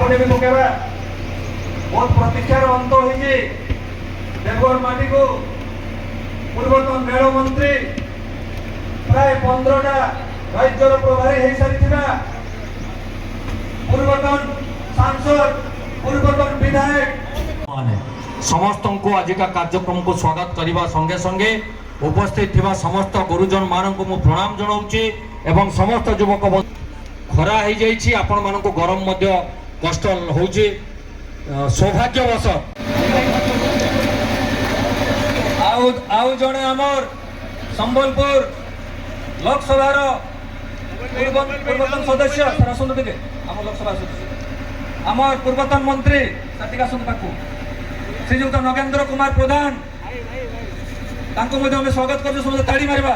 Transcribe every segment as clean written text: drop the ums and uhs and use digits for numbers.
आपने भी पकेबा बहुत प्रतीक्षार अंत होइए देवगढ़ माटी को पूर्वतन रेल मंत्री प्राय 15टा राज्यर प्रभारी हो सारी पूर्वतन सांसद पूर्वतन विधायक समस्त को आज का कार्यक्रम को स्वागत करने संगे संगे उपस्थित थिबा समस्त गुरुजन मानक मु प्रणाम जनाऊँगी एवं समस्त युवक खरा हो जाइए आपण मान गरम मध्य कष्ट होउची सौभाग्यवश आउ जड़े आमर संबलपुर लोकसभार पूर्वतन सदस्य सर आसतु टे आम लोकसभा सदस्य आमर पूर्वतन मंत्री साटिक आसतु पाखु श्रीजुक्त नगेंद्र कुमार प्रधान स्वागत कर समस्त ताड़ी मारिबा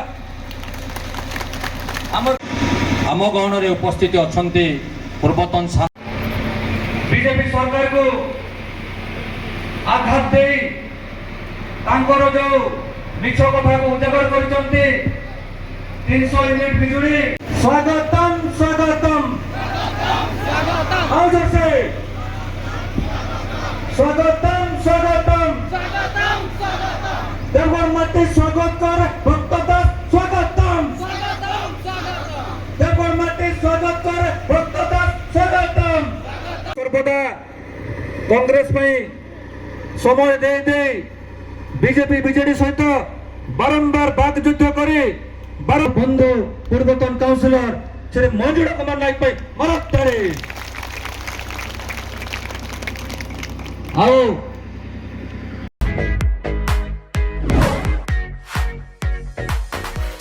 आम गहन रे उपस्थित अछंती पूर्वतन बीजेपी सरकार को आघात दे तांकर जो मिछ कथा को उजागर करचंती 300 यूनिट बिजुली स्वागतम स्वागतम स्वागतम से स्वागतम स्वागतम देवगढ़ माटी स्वागत कर भक्तदा स्वागतम देवगढ़ माटी स्वागत कर भक्तदा स्वागतम सर्वदा कांग्रेस समय दे दे बीजेपी बीजेडी सहित बारंबार बाक युद्ध करे बंधु पूर्वतन काउंसिलर श्री मंजुळा कुमार नायक मरत आओ